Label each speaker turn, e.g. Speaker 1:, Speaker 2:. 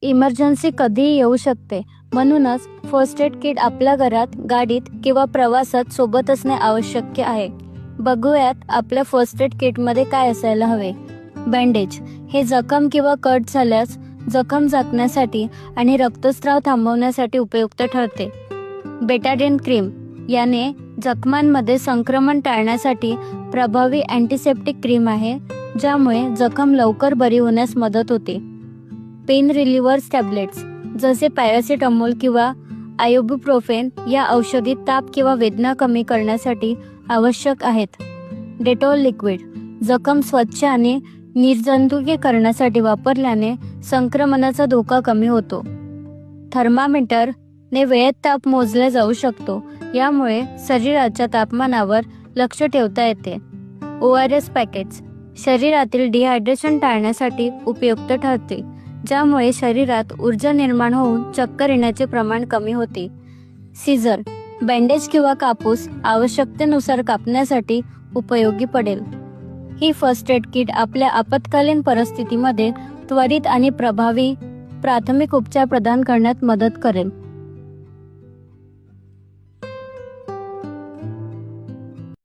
Speaker 1: Emergency कधीही येऊ शकते, म्हणूनच फर्स्ट एड किट आपल्या घरात, गाडीत किंवा प्रवासात सोबत असणे आवश्यक आहे. बघूयात आपल्या फर्स्ट एड किटमध्ये काय असायला हवे. बँडेज हे जखम किंवा कट झाल्यास जखम झाकण्यासाठी आणि रक्तस्राव थांबवण्यासाठी उपयुक्त ठरते. बेटाडिन क्रीम याने जखमांमध्ये संक्रमण टाळण्यासाठी प्रभावी अँटीसेप्टिक क्रीम आहे, ज्यामुळे जखम लवकर बरी होण्यास मदत होते. पेन रिलिव्हर्स टॅब्लेट्स जसे पॅरासिटामोल किंवा आयबुप्रोफेन या औषधी ताप किंवा वेदना कमी करण्यासाठी आवश्यक आहेत. डेटॉल लिक्विड जखम स्वच्छ आणि निर्जंतुकीकरण करण्यासाठी वापरल्याने संक्रमणाचा धोका कमी होतो. थर्मामीटर ने वेळेत ताप मोजला जाऊ शकतो, यामुळे शरीराच्या तापमानावर लक्ष ठेवता येते. ORS पॅकेट्स शरीरातील डिहायड्रेशन टाळण्यासाठी उपयुक्त ठरते, ज्यामुळे शरीरात ऊर्जा निर्माण होऊन चक्कर येण्याचे प्रमाण कमी होते. सीझर बँडेज किंवा कापूस आवश्यकतेनुसार कापण्यासाठी उपयोगी पडेल. ही फर्स्ट एड किट आपल्या आपत्कालीन परिस्थितीमध्ये त्वरित आणि प्रभावी प्राथमिक उपचार प्रदान करण्यात मदत करेल.